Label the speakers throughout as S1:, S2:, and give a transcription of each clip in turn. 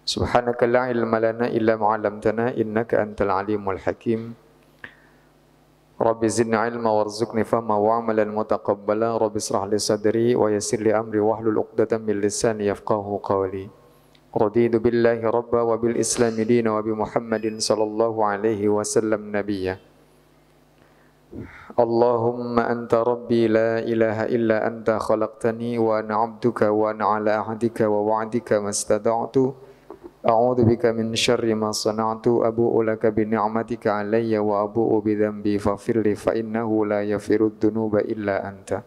S1: Subhanaka la ilma lana illa ma 'allamtana innaka antal alimul hakim. Rabbi zidni ilma warzuqni fahma wa 'amalan mutaqabbala. Rabbi ishrah li sadri wa yassir li amri wahlul 'uqdatam min lisani yafqahu qawli. Raditu billahi rabba wa bil islami dina wa bi Muhammadin sallallahu alaihi wasallam nabiyya. Allahumma anta rabbi la ilaha illa anta khalaqtani wa ana 'abduka wa ana 'ala ahdika wa wa'dika mastada'tu. A'udzu bika min syarri ma sana'tu abu'u laka bi ni'matika 'alayya wa abu'u bi dhanbi faghfirli fa innahu la yaghfirud dzunuba illa anta.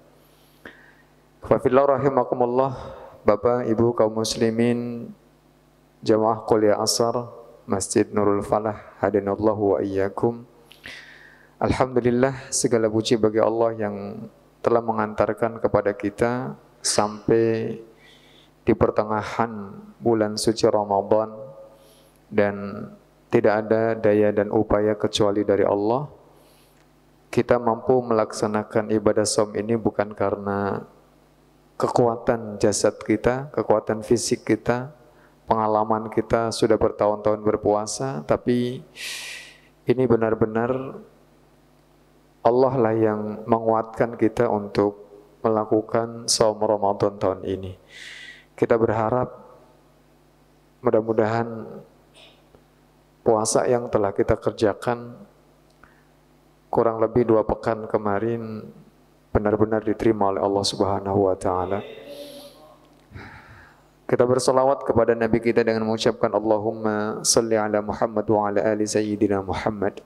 S1: Fa fillah rahimakumullah, Bapak Ibu kaum muslimin jamaah kuliah Asar Masjid Nurul Falah hadanallahu wa iyyakum. Alhamdulillah, segala puji bagi Allah yang telah mengantarkan kepada kita sampai di pertengahan bulan suci Ramadan, dan tidak ada daya dan upaya kecuali dari Allah. Kita mampu melaksanakan ibadah shaum ini bukan karena kekuatan jasad kita, kekuatan fisik kita, pengalaman kita sudah bertahun-tahun berpuasa, tapi ini benar-benar Allah lah yang menguatkan kita untuk melakukan shaum Ramadan tahun ini. Kita berharap mudah-mudahan puasa yang telah kita kerjakan kurang lebih 2 pekan kemarin benar-benar diterima oleh Allah Subhanahu wa taala. Kita berselawat kepada Nabi kita dengan mengucapkan Allahumma salli ala Muhammad wa ala ali sayyidina Muhammad.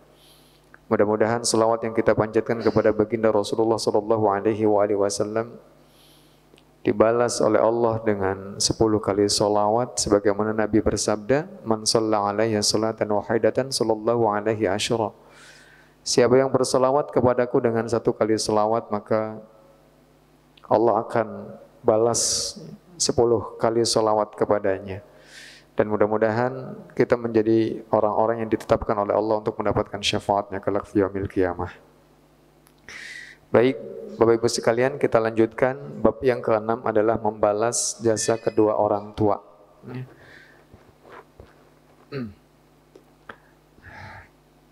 S1: Mudah-mudahan selawat yang kita panjatkan kepada baginda Rasulullah sallallahu alaihi wasallam dibalas oleh Allah dengan 10 kali salawat, sebagaimana Nabi bersabda, man shalla alaihi salatan wahidatan sallallahu alaihi asyra. Siapa yang berselawat kepadaku dengan 1 kali salawat, maka Allah akan balas 10 kali salawat kepadanya. Dan mudah-mudahan kita menjadi orang-orang yang ditetapkan oleh Allah untuk mendapatkan syafaatnya kelak di yaumil qiyamah. Baik, Bapak Ibu sekalian, kita lanjutkan. Bab yang ke-6 adalah membalas jasa kedua orang tua.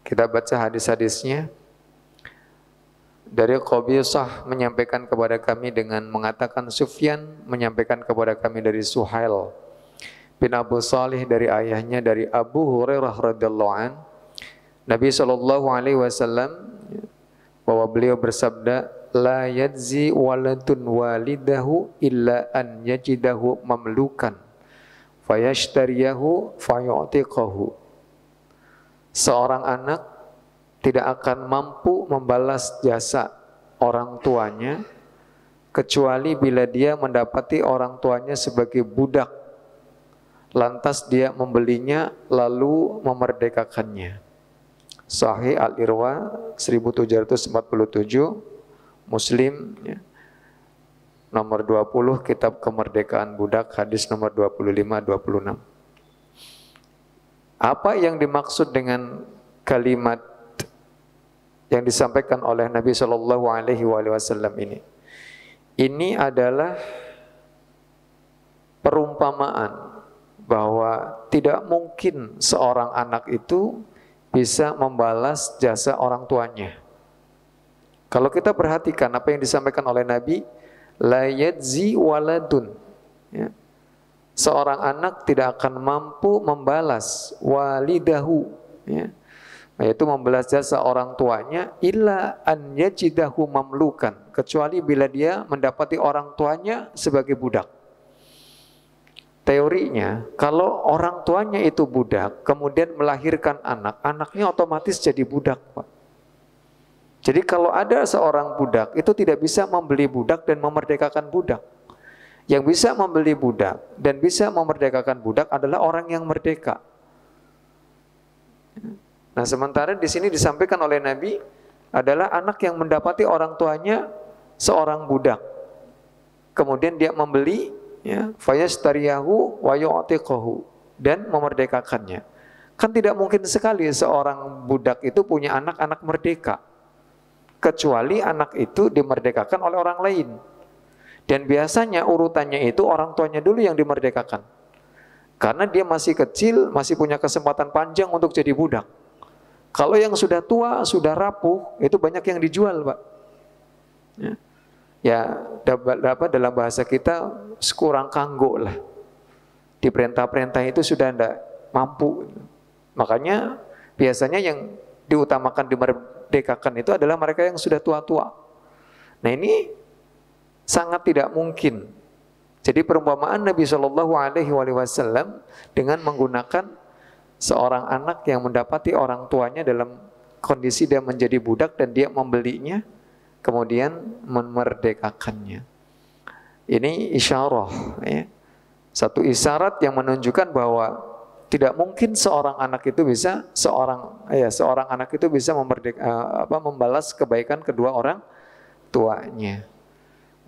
S1: Kita baca hadis-hadisnya. Dari Qabisah menyampaikan kepada kami dengan mengatakan, Sufyan menyampaikan kepada kami dari Suhail bin Abu Salih dari ayahnya dari Abu Hurairah radhiyallahu an, Nabi sallallahu alaihi wasallam bahwa beliau bersabda, la yajzi waladun walidahu illa an yajidahu mamlukan fayashtariyahu fayu'tiqahu. Seorang anak tidak akan mampu membalas jasa orang tuanya kecuali bila dia mendapati orang tuanya sebagai budak, lantas dia membelinya lalu memerdekakannya. Sahih Al-Irwa 1747, Muslim ya, nomor 20, Kitab Kemerdekaan Budak, hadis nomor 25-26. Apa yang dimaksud dengan kalimat yang disampaikan oleh Nabi Shallallahu Alaihi Wasallam ini? Ini adalah perumpamaan bahwa tidak mungkin seorang anak itu bisa membalas jasa orang tuanya. Kalau kita perhatikan apa yang disampaikan oleh Nabi, la yajzi waladun, ya. Seorang anak tidak akan mampu membalas walidahu, ya, yaitu membalas jasa orang tuanya, illa an yajidahu mamlukan, kecuali bila dia mendapati orang tuanya sebagai budak. Teorinya, kalau orang tuanya itu budak, kemudian melahirkan anak, anaknya otomatis jadi budak, Pak. Jadi kalau ada seorang budak, itu tidak bisa membeli budak dan memerdekakan budak. Yang bisa membeli budak dan bisa memerdekakan budak adalah orang yang merdeka. Nah, sementara di sini disampaikan oleh Nabi adalah anak yang mendapati orang tuanya seorang budak, kemudian dia membeli, ya, fayastariyahu wa yu'tiqahu, dan memerdekakannya. Kan tidak mungkin sekali seorang budak itu punya anak-anak merdeka, kecuali anak itu dimerdekakan oleh orang lain. Dan biasanya urutannya itu orang tuanya dulu yang dimerdekakan. Karena dia masih kecil, masih punya kesempatan panjang untuk jadi budak. Kalau yang sudah tua, sudah rapuh, itu banyak yang dijual, Pak. Ya, dalam bahasa kita sekurang kanggo lah. Di perintah-perintah itu sudah tidak mampu. Makanya biasanya yang diutamakan dimerdekakan itu adalah mereka yang sudah tua-tua. Nah, ini sangat tidak mungkin. Jadi perumpamaan Nabi Shallallahu Alaihi Wasallam dengan menggunakan seorang anak yang mendapati orang tuanya dalam kondisi dia menjadi budak dan dia membelinya, kemudian memerdekakannya. Ini isyarah, ya. Satu isyarat yang menunjukkan bahwa tidak mungkin seorang anak itu bisa membalas kebaikan kedua orang tuanya.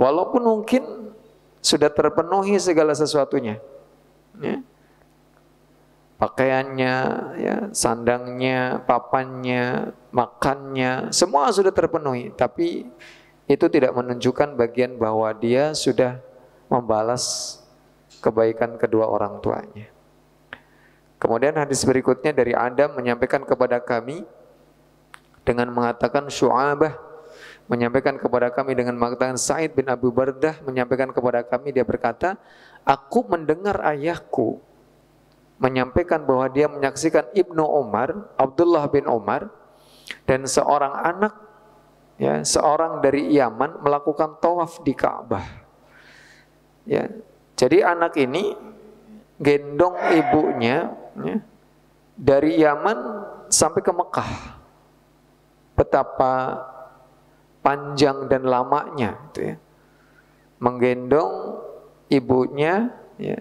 S1: Walaupun mungkin sudah terpenuhi segala sesuatunya, ya. Pakaiannya, ya, sandangnya, papannya, makannya, semua sudah terpenuhi. Tapi itu tidak menunjukkan bagian bahwa dia sudah membalas kebaikan kedua orang tuanya. Kemudian hadis berikutnya dari Adam menyampaikan kepada kami dengan mengatakan Syu'abah menyampaikan kepada kami dengan mengatakan Sa'id bin Abu Bardah menyampaikan kepada kami, dia berkata, aku mendengar ayahku menyampaikan bahwa dia menyaksikan Ibnu Umar, Abdullah bin Umar, dan seorang anak, ya, seorang dari Yaman melakukan tawaf di Ka'bah. Ya, jadi anak ini gendong ibunya, ya, dari Yaman sampai ke Mekah. Betapa panjang dan lamanya itu, ya. Menggendong ibunya, ya,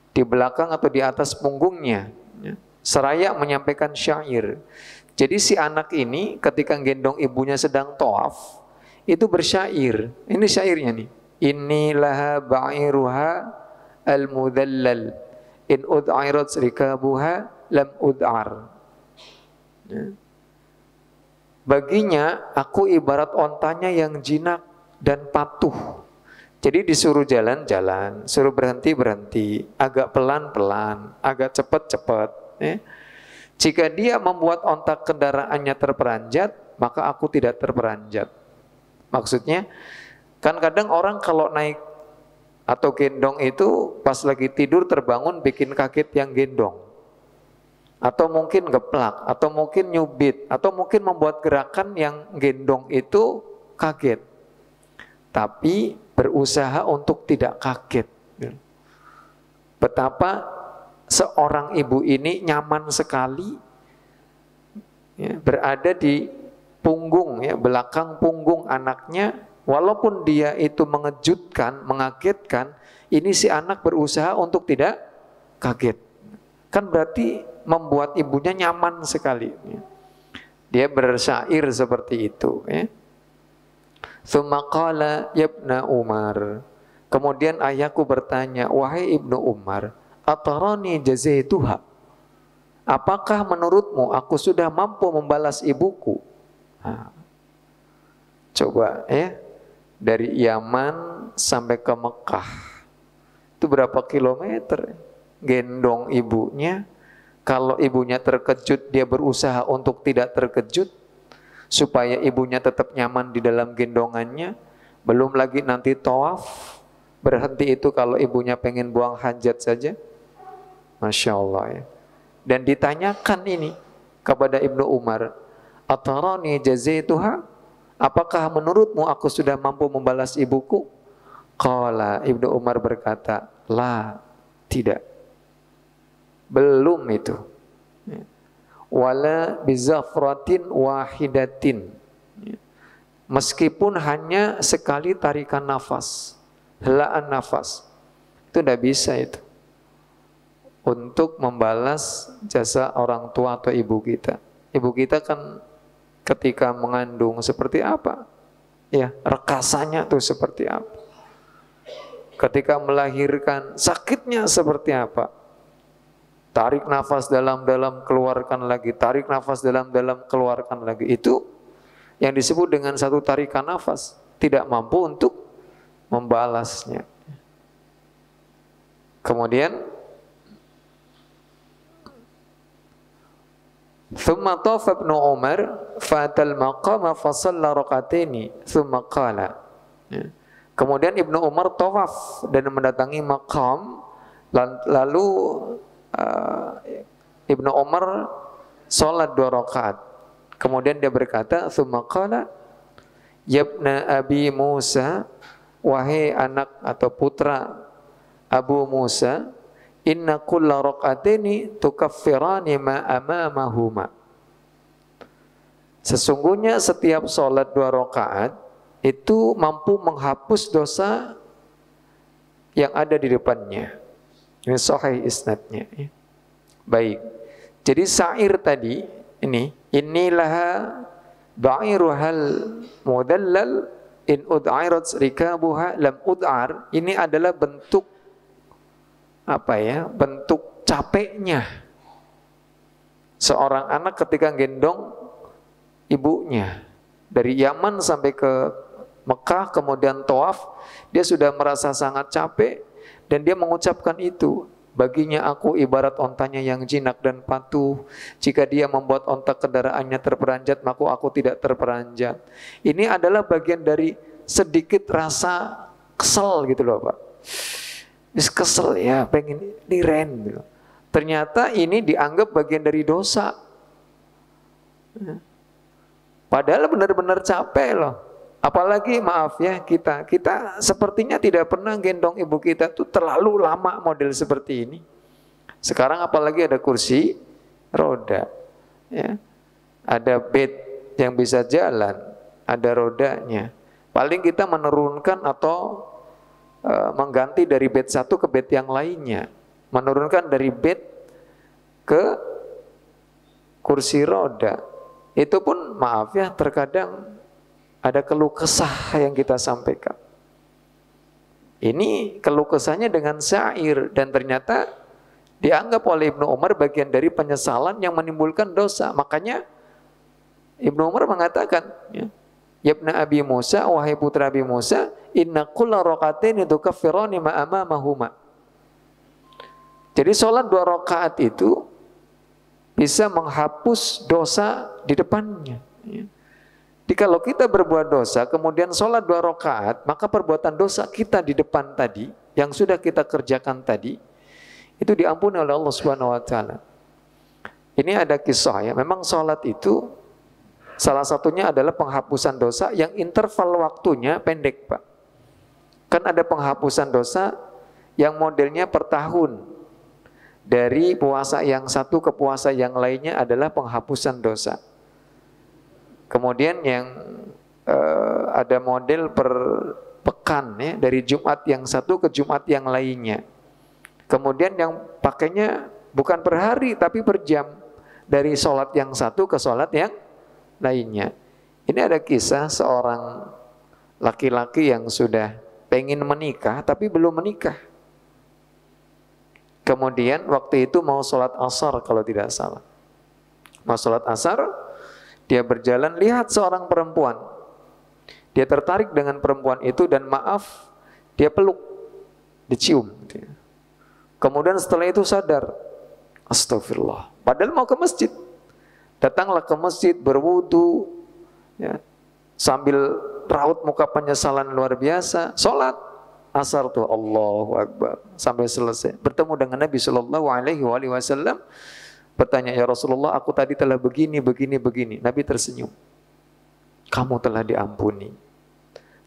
S1: di belakang atau di atas punggungnya, ya, seraya menyampaikan syair. Jadi si anak ini ketika gendong ibunya sedang tawaf itu bersyair. Ini syairnya nih. Inilah ba'iruha al-mudallal in ud'irat rikabuha lam ud'ar. Ya. Baginya aku ibarat ontanya yang jinak dan patuh. Jadi disuruh jalan-jalan, suruh berhenti-berhenti, agak pelan-pelan, agak cepat-cepat, ya. Jika dia membuat onta kendaraannya terperanjat, maka aku tidak terperanjat. Maksudnya, kan kadang orang kalau naik atau gendong itu pas lagi tidur terbangun bikin kaget yang gendong. Atau mungkin geplak, atau mungkin nyubit, atau mungkin membuat gerakan yang gendong itu kaget. Tapi berusaha untuk tidak kaget. Betapa seorang ibu ini nyaman sekali, ya, berada di punggung, ya, belakang punggung anaknya. Walaupun dia itu mengejutkan, mengagetkan, ini si anak berusaha untuk tidak kaget. Kan berarti membuat ibunya nyaman sekali. Dia bersyair seperti itu, ya. Tsumma qala ya ibna Umar. Kemudian ayahku bertanya, wahai Ibnu Umar, atarani jazaituha? Apakah menurutmu aku sudah mampu membalas ibuku? Nah, coba, ya, dari Yaman sampai ke Mekah itu berapa kilometer? Gendong ibunya. Kalau ibunya terkejut, dia berusaha untuk tidak terkejut supaya ibunya tetap nyaman di dalam gendongannya. Belum lagi nanti tawaf, berhenti itu kalau ibunya pengen buang hajat saja. Masya Allah, ya. Dan ditanyakan ini kepada Ibnu Umar, atarani jazaituha? Apakah menurutmu aku sudah mampu membalas ibuku? Qala, Ibnu Umar berkata, la, tidak. Belum itu. Wala bizafratin wahidatin. Meskipun hanya sekali tarikan nafas, helaan nafas, itu tidak bisa itu untuk membalas jasa orang tua atau ibu kita. Ibu kita kan ketika mengandung seperti apa? Ya, rekasannya tuh seperti apa? Ketika melahirkan sakitnya seperti apa? Tarik nafas dalam-dalam, keluarkan lagi. Tarik nafas dalam-dalam, keluarkan lagi. Itu yang disebut dengan satu tarikan nafas. Tidak mampu untuk membalasnya. Kemudian Thumma tafa Ibnu Umar fatal maqama fa shalla rak'ataini thumma qala. Kemudian Ibnu Umar tawaf dan mendatangi maqam, lalu Ibnu Umar salat 2 rakaat. Kemudian dia berkata, thumma qala yabna Abi Musa, wahai anak atau putra Abu Musa, inna kulla rak'ataini tukaffirani ma amamahuma. Sesungguhnya setiap salat 2 rakaat itu mampu menghapus dosa yang ada di depannya. Ini sahih isnadnya. Baik. Jadi sa'ir tadi ini, inilah ba'iruhal mudallal in ud'irat rikabuha lam ud'ar. Ini adalah bentuk apa ya? Bentuk capeknya seorang anak ketika gendong ibunya dari Yaman sampai ke Mekah, kemudian tawaf, dia sudah merasa sangat capek dan dia mengucapkan itu. Baginya aku ibarat ontanya yang jinak dan patuh. Jika dia membuat onta kendaraannya terperanjat, maka aku tidak terperanjat. Ini adalah bagian dari sedikit rasa kesel gitu loh Pak. Kesel ya, pengen diren gitu. Ternyata ini dianggap bagian dari dosa. Padahal benar-benar capek loh. Apalagi maaf ya, kita sepertinya tidak pernah gendong ibu kita tuh terlalu lama model seperti ini. Sekarang apalagi ada kursi roda, ya, ada bed yang bisa jalan, ada rodanya. Paling kita menurunkan atau mengganti dari bed satu ke bed yang lainnya, menurunkan dari bed ke kursi roda. Itu pun maaf ya, terkadang ada keluh kesah yang kita sampaikan. Ini keluh kesahnya dengan syair dan ternyata dianggap oleh Ibnu Umar bagian dari penyesalan yang menimbulkan dosa. Makanya Ibnu Umar mengatakan, ya, Yabna Abi Musa, wahai putra Abi Musa, inna kulla raka'ataini tukaffirani ma amamahuma. Jadi sholat 2 rakaat itu bisa menghapus dosa di depannya. Ya. Jadi kalau kita berbuat dosa, kemudian sholat 2 rakaat, maka perbuatan dosa kita di depan tadi, yang sudah kita kerjakan tadi, itu diampuni oleh Allah Subhanahu Wa Taala. Ini ada kisah ya, memang sholat itu salah satunya adalah penghapusan dosa yang interval waktunya pendek Pak. Kan ada penghapusan dosa yang modelnya per tahun. Dari puasa yang satu ke puasa yang lainnya adalah penghapusan dosa. Kemudian yang ada model per pekan ya, dari Jumat yang satu ke Jumat yang lainnya. Kemudian yang pakainya bukan per hari tapi per jam, dari sholat yang satu ke sholat yang lainnya. Ini ada kisah seorang laki-laki yang sudah pengen menikah tapi belum menikah. Kemudian waktu itu mau sholat asar kalau tidak salah. Mau sholat asar, dia berjalan, lihat seorang perempuan. Dia tertarik dengan perempuan itu dan maaf, dia peluk, dicium. Kemudian setelah itu sadar, astagfirullah. Padahal mau ke masjid. Datanglah ke masjid, berwudu, ya, sambil raut muka penyesalan luar biasa, sholat asar tuh Allahu Akbar sampai selesai. Bertemu dengan Nabi Shallallahu Alaihi Wasallam. Bertanya, ya Rasulullah, aku tadi telah begini. Nabi tersenyum. Kamu telah diampuni.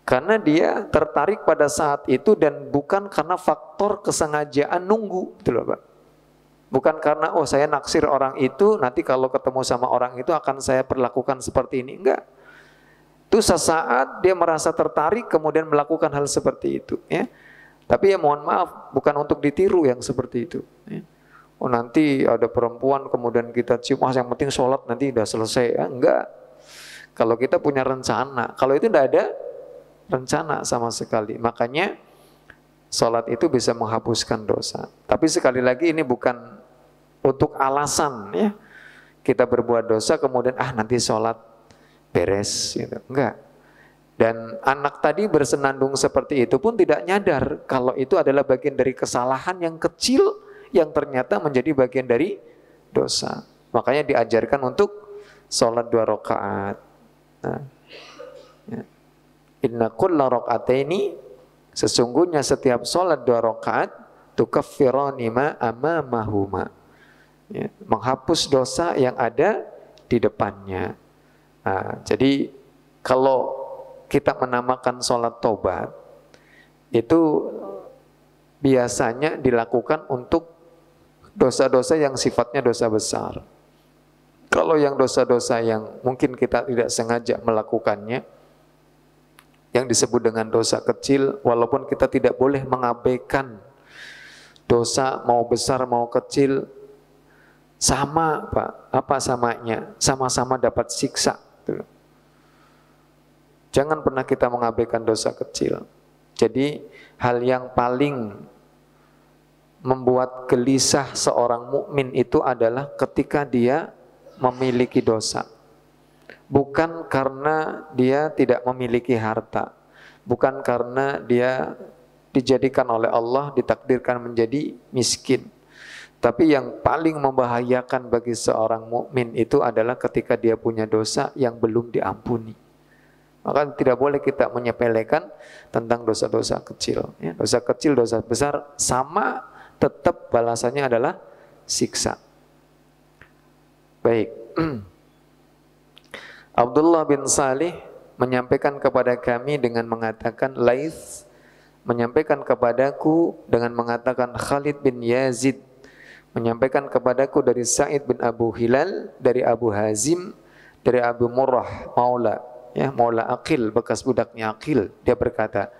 S1: Karena dia tertarik pada saat itu dan bukan karena faktor kesengajaan nunggu, gitu loh Pak. Bukan karena, oh saya naksir orang itu, nanti kalau ketemu sama orang itu akan saya perlakukan seperti ini. Enggak. Itu sesaat dia merasa tertarik kemudian melakukan hal seperti itu. Ya. Tapi ya mohon maaf, bukan untuk ditiru yang seperti itu. Ya. Oh nanti ada perempuan kemudian kita cium, yang penting sholat nanti udah selesai. Ya, enggak. Kalau kita punya rencana, kalau itu tidak ada rencana sama sekali. Makanya sholat itu bisa menghapuskan dosa. Tapi sekali lagi ini bukan untuk alasan ya. Kita berbuat dosa kemudian nanti sholat beres gitu. Enggak. Dan anak tadi bersenandung seperti itu pun tidak nyadar kalau itu adalah bagian dari kesalahan yang kecil yang ternyata menjadi bagian dari dosa. Makanya diajarkan untuk sholat 2 rakaat. Nah, ya. Inna kulla raka'ataini, sesungguhnya setiap sholat 2 rakaat tukaffirani ma amamahuma, ya, menghapus dosa yang ada di depannya. Nah, jadi kalau kita menamakan sholat tobat itu biasanya dilakukan untuk dosa-dosa yang sifatnya dosa besar. Kalau yang dosa-dosa yang mungkin kita tidak sengaja melakukannya, yang disebut dengan dosa kecil, walaupun kita tidak boleh mengabaikan dosa mau besar mau kecil, sama Pak, apa samanya? Sama-sama dapat siksa. Jangan pernah kita mengabaikan dosa kecil. Jadi hal yang paling membuat gelisah seorang mukmin itu adalah ketika dia memiliki dosa. Bukan karena dia tidak memiliki harta, bukan karena dia dijadikan oleh Allah, ditakdirkan menjadi miskin. Tapi yang paling membahayakan bagi seorang mukmin itu adalah ketika dia punya dosa yang belum diampuni. Maka tidak boleh kita menyepelekan tentang dosa-dosa kecil. Ya, dosa kecil, dosa besar sama, tetap balasannya adalah siksa. Baik. Abdullah bin Salih menyampaikan kepada kami dengan mengatakan, Laits menyampaikan kepadaku dengan mengatakan, Khalid bin Yazid menyampaikan kepadaku dari Sa'id bin Abu Hilal, dari Abu Hazim, dari Abu Murrah Maula, ya, Maula Aqil, bekas budaknya Aqil. Dia berkata,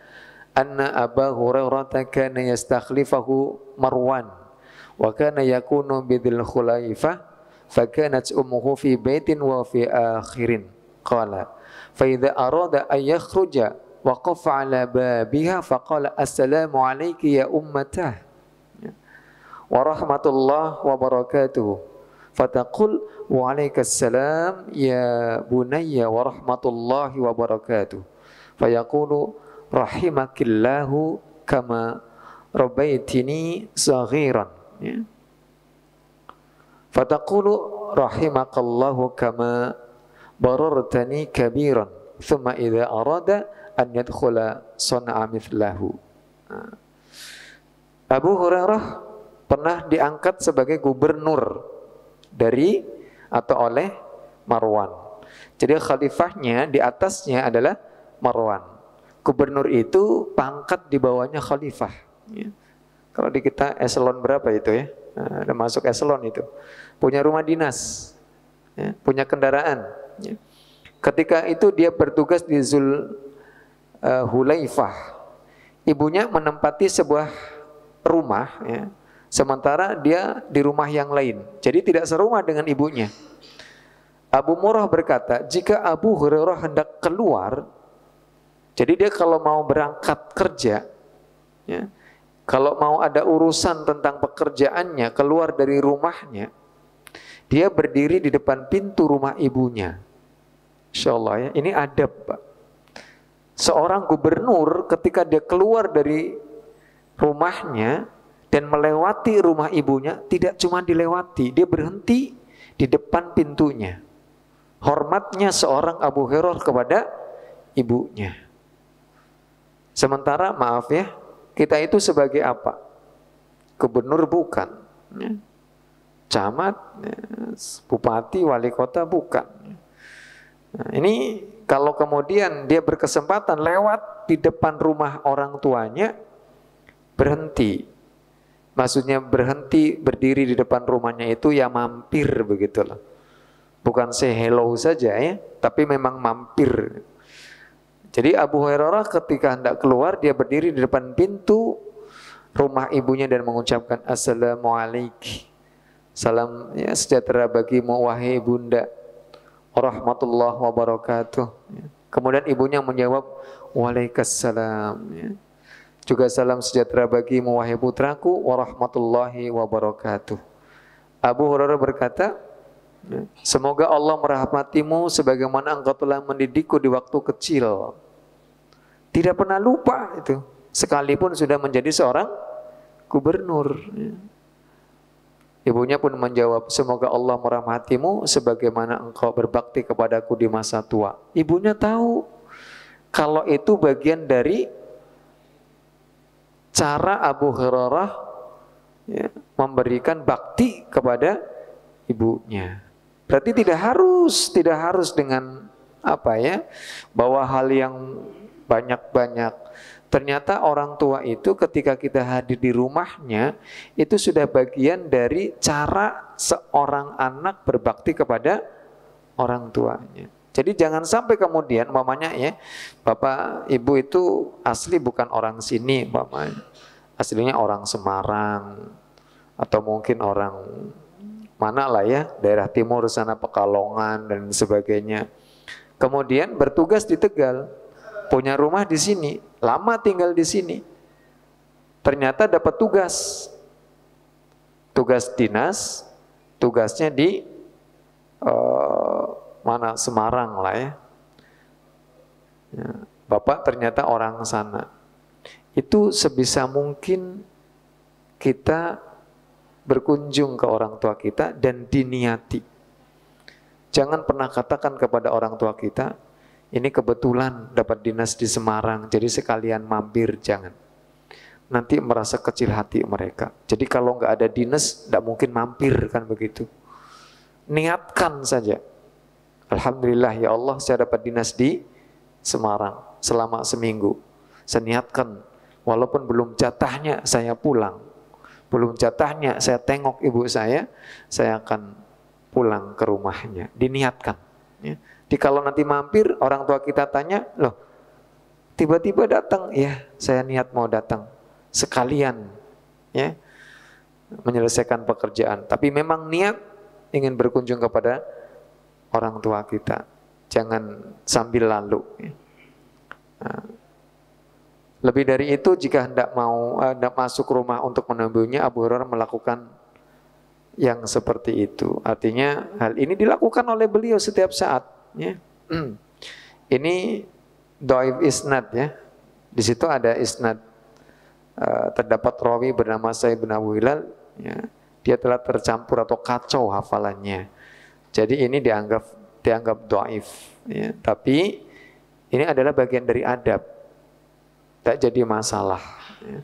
S1: anna Abu Hurairah kana yastakhlifahu Marwan wa kana yakunu bidil khulaifah fa kanat ummuhu fi baitin wa fi akhirin qala fa idza arada an yakhruja waqafa ala babiha fa qala assalamu alayki ya ummatah wa rahmatullah wa barakatuh fataqul wa alaikassalam ya bunayya wa rahmatullahi wa barakatuh fayaqulu rahimakillahu kama rabbaitini saghiran, ya. Fataqulu rahimakallahu kama barartani kabiran thumma idza arada an yadkhula sana'a mithlahu. Abu Hurairah pernah diangkat sebagai gubernur dari atau oleh Marwan. Jadi khalifahnya di atasnya adalah Marwan. Gubernur itu pangkat di bawahnya khalifah. Ya. Kalau di kita eselon berapa itu ya? Nah, ada masuk eselon itu. Punya rumah dinas, ya, punya kendaraan. Ya. Ketika itu dia bertugas di Hulaifah. Ibunya menempati sebuah rumah, ya, sementara dia di rumah yang lain. Jadi tidak serumah dengan ibunya. Abu Murrah berkata, jika Abu Hurairah hendak keluar, jadi dia kalau mau berangkat kerja, ya, kalau mau ada urusan tentang pekerjaannya, keluar dari rumahnya, dia berdiri di depan pintu rumah ibunya. Insya Allah ya, ini adab Pak. Seorang gubernur ketika dia keluar dari rumahnya dan melewati rumah ibunya, tidak cuma dilewati, dia berhenti di depan pintunya. Hormatnya seorang Abu Hurairah kepada ibunya. Sementara maaf ya, kita itu sebagai apa? Gubernur bukan, ya. Camat, ya. Bupati, wali kota bukan. Nah, ini kalau kemudian dia berkesempatan lewat di depan rumah orang tuanya, berhenti. Maksudnya berhenti berdiri di depan rumahnya itu ya mampir begitulah. Bukan say hello saja ya, tapi memang mampir. Jadi Abu Hurairah ketika hendak keluar, dia berdiri di depan pintu rumah ibunya dan mengucapkan Assalamualaikum. Salam ya, sejahtera bagimu wahai bunda. Warahmatullahi wabarakatuh. Kemudian ibunya menjawab Waalaikumsalam. Ya. Juga salam sejahtera bagimu wahai putraku. Warahmatullahi wabarakatuh. Abu Hurairah berkata, semoga Allah merahmatimu sebagaimana engkau telah mendidikku di waktu kecil. Tidak pernah lupa itu, sekalipun sudah menjadi seorang gubernur. Ibunya pun menjawab, semoga Allah merahmatimu sebagaimana engkau berbakti kepadaku di masa tua. Ibunya tahu kalau itu bagian dari cara Abu Hurairah ya, memberikan bakti kepada ibunya. Berarti tidak harus dengan apa ya, bawa hal yang banyak-banyak. Ternyata orang tua itu ketika kita hadir di rumahnya, itu sudah bagian dari cara seorang anak berbakti kepada orang tuanya. Jadi jangan sampai kemudian mamanya ya, bapak ibu itu asli bukan orang sini, mamanya aslinya orang Semarang atau mungkin orang mana lah ya, daerah timur sana Pekalongan dan sebagainya. Kemudian bertugas di Tegal, punya rumah di sini, lama tinggal di sini. Ternyata dapat tugas dinas, tugasnya di mana Semarang lah ya. Bapak ternyata orang sana. Itu sebisa mungkin kita berkunjung ke orang tua kita dan diniati. Jangan pernah katakan kepada orang tua kita, ini kebetulan dapat dinas di Semarang, jadi sekalian mampir, jangan. Nanti merasa kecil hati mereka. Jadi kalau nggak ada dinas, nggak mungkin mampir, kan begitu. Niatkan saja. Alhamdulillah ya Allah, saya dapat dinas di Semarang selama seminggu. Saya niatkan, walaupun belum jatahnya saya pulang, belum jatahnya saya tengok ibu saya akan pulang ke rumahnya. Diniatkan. Ya. Jadi kalau nanti mampir, orang tua kita tanya, loh tiba-tiba datang, ya saya niat mau datang sekalian, ya menyelesaikan pekerjaan. Tapi memang niat ingin berkunjung kepada orang tua kita, jangan sambil lalu. Ya. Nah, lebih dari itu, jika hendak masuk rumah untuk menemuinya, Abu Hurairah melakukan yang seperti itu. Artinya hal ini dilakukan oleh beliau setiap saat. Ya. Ini dhaif isnad ya. Di situ ada isnad, terdapat rawi bernama Sa'id bin Abu Hilal. Ya. Dia telah tercampur atau kacau hafalannya. Jadi ini dianggap dhaif. Ya. Tapi ini adalah bagian dari adab. Tak jadi masalah. Ya.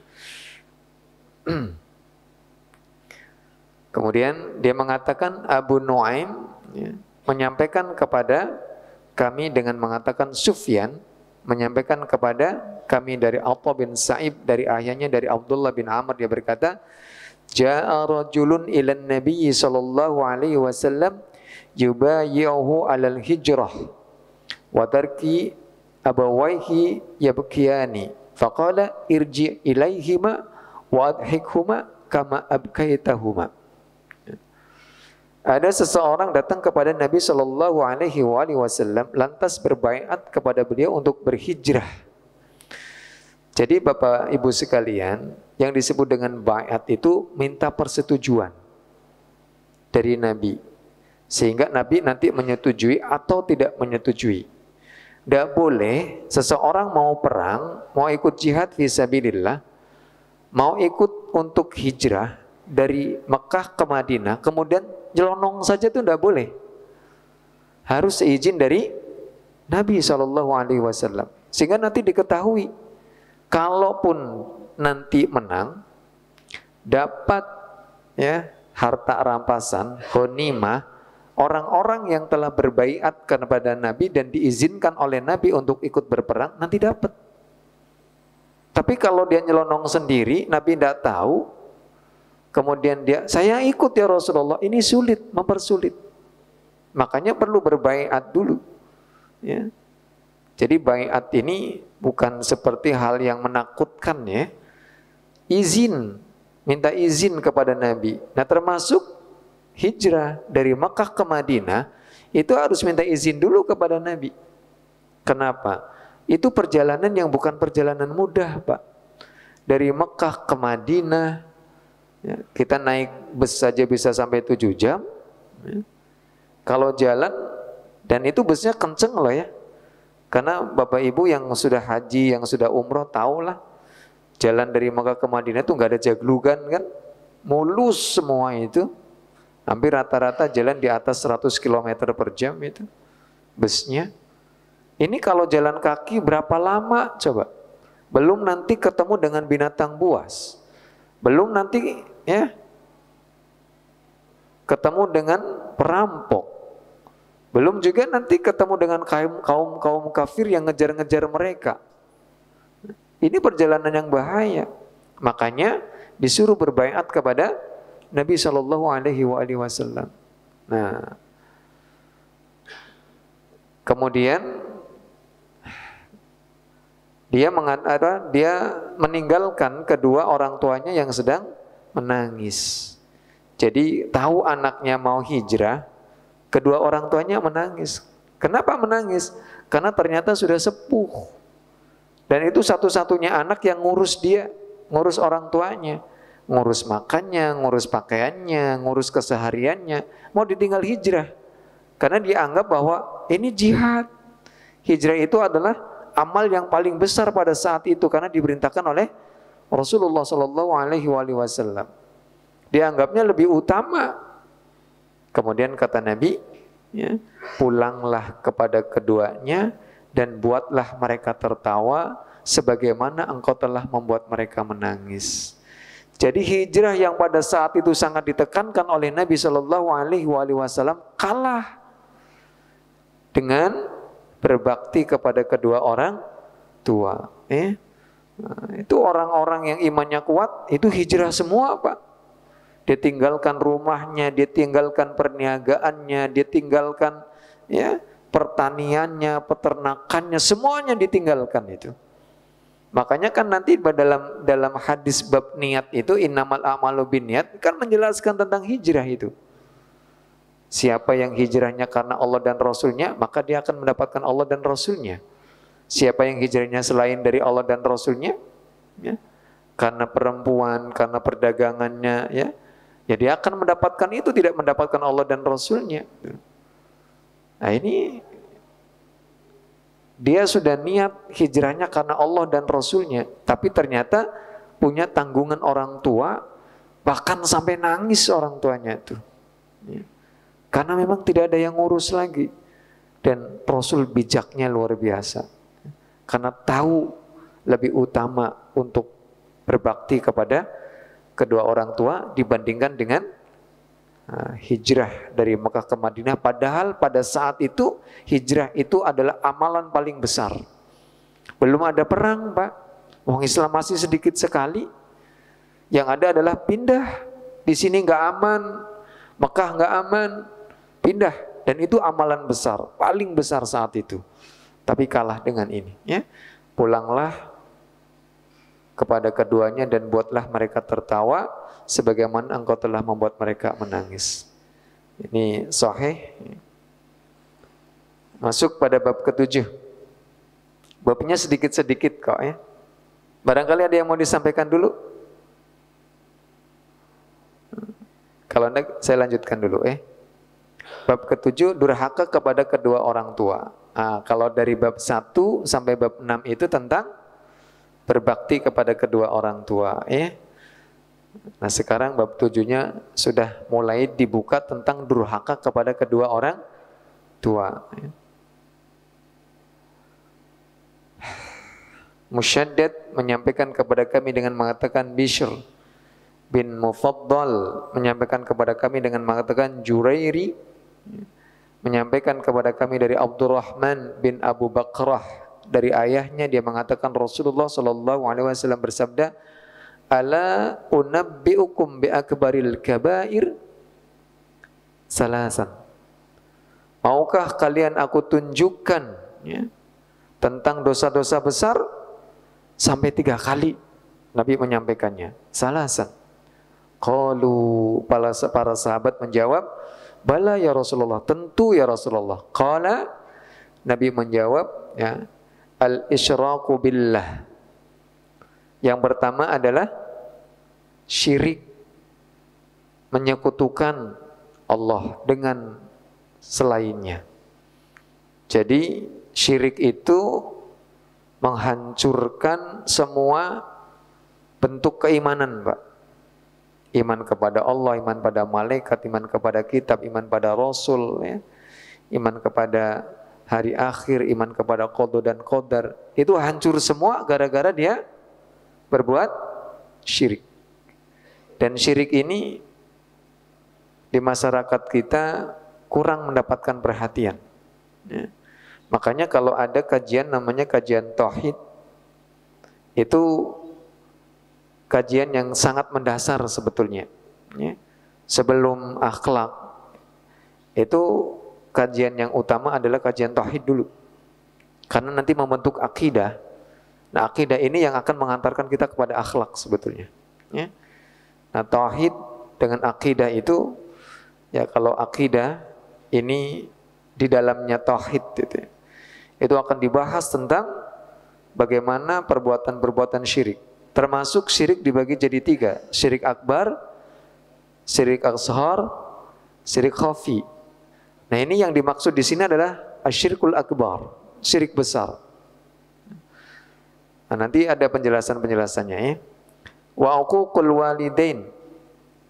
S1: Kemudian dia mengatakan, Abu Nuaim ya, menyampaikan kepada kami dengan mengatakan, Sufyan menyampaikan kepada kami dari Atha bin Sa'ib, dari ayahnya dari Abdullah bin Amr, dia berkata, Ja'a rajulun ilan Nabi sallallahu alaihi wasallam yubayi'uhu 'alal hijrah wa tarki abawaihi yabkiyani faqala irji ilaihima wa adhikhuma kama abkaitahuma. Ada seseorang datang kepada Nabi Shallallahu Alaihi Wasallam lantas berbaiat kepada beliau untuk berhijrah. Jadi Bapak Ibu sekalian, yang disebut dengan baiat itu minta persetujuan dari Nabi, sehingga Nabi nanti menyetujui atau tidak menyetujui. Tidak boleh seseorang mau perang, mau ikut jihad fisabilillah, mau ikut untuk hijrah dari Mekah ke Madinah, kemudian nyelonong saja itu tidak boleh. Harus seizin dari Nabi SAW. Sehingga nanti diketahui, kalaupun nanti menang, dapat ya harta rampasan, ghanimah, orang-orang yang telah berbaiat kepada Nabi dan diizinkan oleh Nabi untuk ikut berperang, nanti dapat. Tapi kalau dia nyelonong sendiri, Nabi tidak tahu, kemudian dia, saya ikut ya Rasulullah, ini sulit, mempersulit. Makanya perlu berbaiat dulu. Ya. Jadi baiat ini bukan seperti hal yang menakutkan ya. Izin, minta izin kepada Nabi. Nah termasuk hijrah dari Makkah ke Madinah, itu harus minta izin dulu kepada Nabi. Kenapa? Itu perjalanan yang bukan perjalanan mudah Pak. Dari Makkah ke Madinah, ya, kita naik bus saja bisa sampai 7 jam. Ya. Kalau jalan, dan itu busnya kenceng loh ya. Karena Bapak Ibu yang sudah haji, yang sudah umroh, tahulah jalan dari Makkah ke Madinah itu nggak ada jaglugan kan, mulus semua itu. Hampir rata-rata jalan di atas 100 km per jam itu busnya. Ini kalau jalan kaki berapa lama coba? Belum nanti ketemu dengan binatang buas. Belum nanti ya ketemu dengan perampok. Belum juga nanti ketemu dengan kaum kafir yang ngejar-ngejar mereka. Ini perjalanan yang bahaya. Makanya disuruh berbaiat kepada Nabi Shallallahu Alaihi Wasallam. Nah, kemudian dia meninggalkan kedua orang tuanya yang sedang menangis. Jadi tahu anaknya mau hijrah, kedua orang tuanya menangis. Kenapa menangis? Karena ternyata sudah sepuh. Dan itu satu-satunya anak yang ngurus dia, ngurus orang tuanya. Ngurus makannya, ngurus pakaiannya, ngurus kesehariannya, mau ditinggal hijrah. Karena dia anggap bahwa ini jihad. Hijrah itu adalah amal yang paling besar pada saat itu karena diperintahkan oleh Rasulullah Shallallahu Alaihi Wasallam. Dia anggapnya lebih utama. Kemudian kata Nabi, ya, pulanglah kepada keduanya dan buatlah mereka tertawa sebagaimana engkau telah membuat mereka menangis. Jadi hijrah yang pada saat itu sangat ditekankan oleh Nabi Shallallahu Alaihi Wasallam kalah dengan berbakti kepada kedua orang tua. Nah, itu orang-orang yang imannya kuat itu hijrah semua, Pak. Dia tinggalkan rumahnya, dia tinggalkan perniagaannya, dia tinggalkan ya pertaniannya, peternakannya, semuanya ditinggalkan itu. Makanya kan nanti dalam hadis bab niat itu innamal a'malu binniyat kan menjelaskan tentang hijrah itu. Siapa yang hijrahnya karena Allah dan Rasulnya, maka dia akan mendapatkan Allah dan Rasulnya. Siapa yang hijrahnya selain dari Allah dan Rasulnya, ya, karena perempuan, karena perdagangannya, ya dia akan mendapatkan itu, tidak mendapatkan Allah dan Rasulnya. Nah ini dia sudah niat hijrahnya karena Allah dan Rasulnya, tapi ternyata punya tanggungan orang tua, bahkan sampai nangis orang tuanya itu. Ya. Karena memang tidak ada yang ngurus lagi. Dan Rasul bijaknya luar biasa. Karena tahu lebih utama untuk berbakti kepada kedua orang tua dibandingkan dengan hijrah dari Mekah ke Madinah. Padahal pada saat itu hijrah itu adalah amalan paling besar. Belum ada perang, Pak. Orang Islam masih sedikit sekali. Yang ada adalah pindah. Di sini nggak aman, Mekah nggak aman, pindah. Dan itu amalan besar, paling besar saat itu. Tapi kalah dengan ini. Ya, pulanglah kepada keduanya dan buatlah mereka tertawa sebagaimana engkau telah membuat mereka menangis. Ini sahih. Masuk pada bab ke-7. Babnya sedikit-sedikit kok ya. Barangkali ada yang mau disampaikan dulu? Kalau enggak saya lanjutkan dulu Bab ke-7 durhaka kepada kedua orang tua. Nah, kalau dari bab 1 sampai bab 6 itu tentang berbakti kepada kedua orang tua Nah sekarang bab 7-nya sudah mulai dibuka tentang durhaka kepada kedua orang tua. Musyaddad menyampaikan kepada kami dengan mengatakan Bishr bin Mufaddal, menyampaikan kepada kami dengan mengatakan Jurairi, menyampaikan kepada kami dari Abdurrahman bin Abu Bakrah, dari ayahnya dia mengatakan Rasulullah sallallahu alaihi wasallam bersabda, ala unabbiukum bi akbaril kabair salasan. Maukah kalian aku tunjukkan tentang dosa-dosa besar sampai 3 kali Nabi menyampaikannya. Salasan. Qalu, para sahabat menjawab, bala ya Rasulullah, tentu ya Rasulullah. Qala, Nabi menjawab al-isyraku billah. Yang pertama adalah syirik, menyekutukan Allah dengan selainnya. Jadi syirik itu menghancurkan semua bentuk keimanan, Pak. Iman kepada Allah, iman pada malaikat, iman kepada kitab, iman pada rasul, ya. Iman kepada hari akhir, iman kepada qada dan qadar. Itu hancur semua gara-gara dia berbuat syirik. Dan syirik ini di masyarakat kita kurang mendapatkan perhatian, ya. Makanya kalau ada kajian namanya kajian tauhid, itu kajian yang sangat mendasar sebetulnya, ya. Sebelum akhlak, itu kajian yang utama adalah kajian tauhid dulu, karena nanti membentuk akidah. Nah, akidah ini yang akan mengantarkan kita kepada akhlak sebetulnya, ya. Nah, tauhid dengan akidah itu, ya, kalau akidah ini di dalamnya tauhid itu akan dibahas tentang bagaimana perbuatan-perbuatan syirik. Termasuk syirik dibagi jadi 3, syirik akbar, syirik ashar, syirik khafi. Nah, ini yang dimaksud di sini adalah asyirkul akbar, syirik besar. Nah, nanti ada penjelasan-penjelasannya, ya. Wa uququl walidain,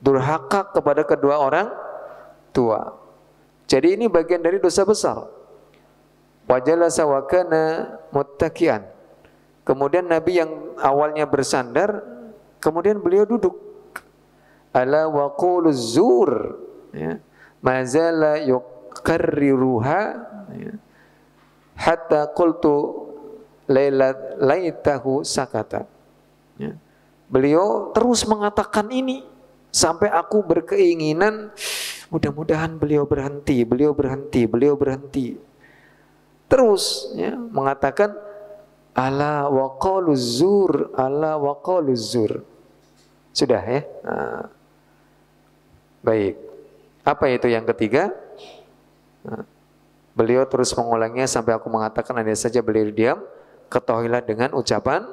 S1: durhaka kepada kedua orang tua. Jadi ini bagian dari dosa besar. Wa jalasa wa kana muttaqian. Kemudian Nabi yang awalnya bersandar, kemudian beliau duduk. Ala wa quluz zur, ya. Mazala yuqarriruha, ya. Hatta qultu laitahu sakata, ya. Beliau terus mengatakan ini sampai aku berkeinginan mudah-mudahan beliau berhenti, beliau berhenti, beliau berhenti. Terus, ya, mengatakan ala wa qaluz zur, ala wa qaluz zur. Sudah, ya. Nah, baik. Apa itu yang ketiga? Nah, beliau terus mengulanginya sampai aku mengatakan andai saja beliau diam, ketahuilah dengan ucapan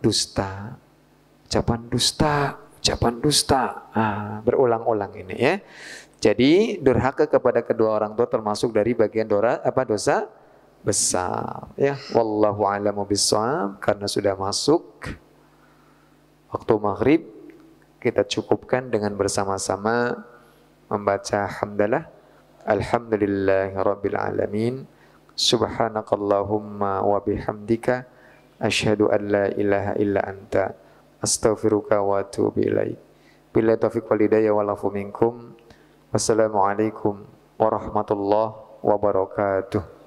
S1: dusta. Ucapan dusta, ucapan dusta. Ah, berulang-ulang ini, ya. Jadi durhaka kepada kedua orang tua termasuk dari bagian dosa besar, ya. Wallahu a'lamu bissawab. Karena sudah masuk waktu maghrib, kita cukupkan dengan bersama-sama membaca hamdalah. Alhamdulillahirabbil alamin. Subhanakallahumma wa bihamdika asyhadu an la ilaha illa anta astaghfiruka wa atubu ilaik. Billahi taufiq wal hidayah wal afu minkum. Wassalamualaikum warahmatullahi wabarakatuh.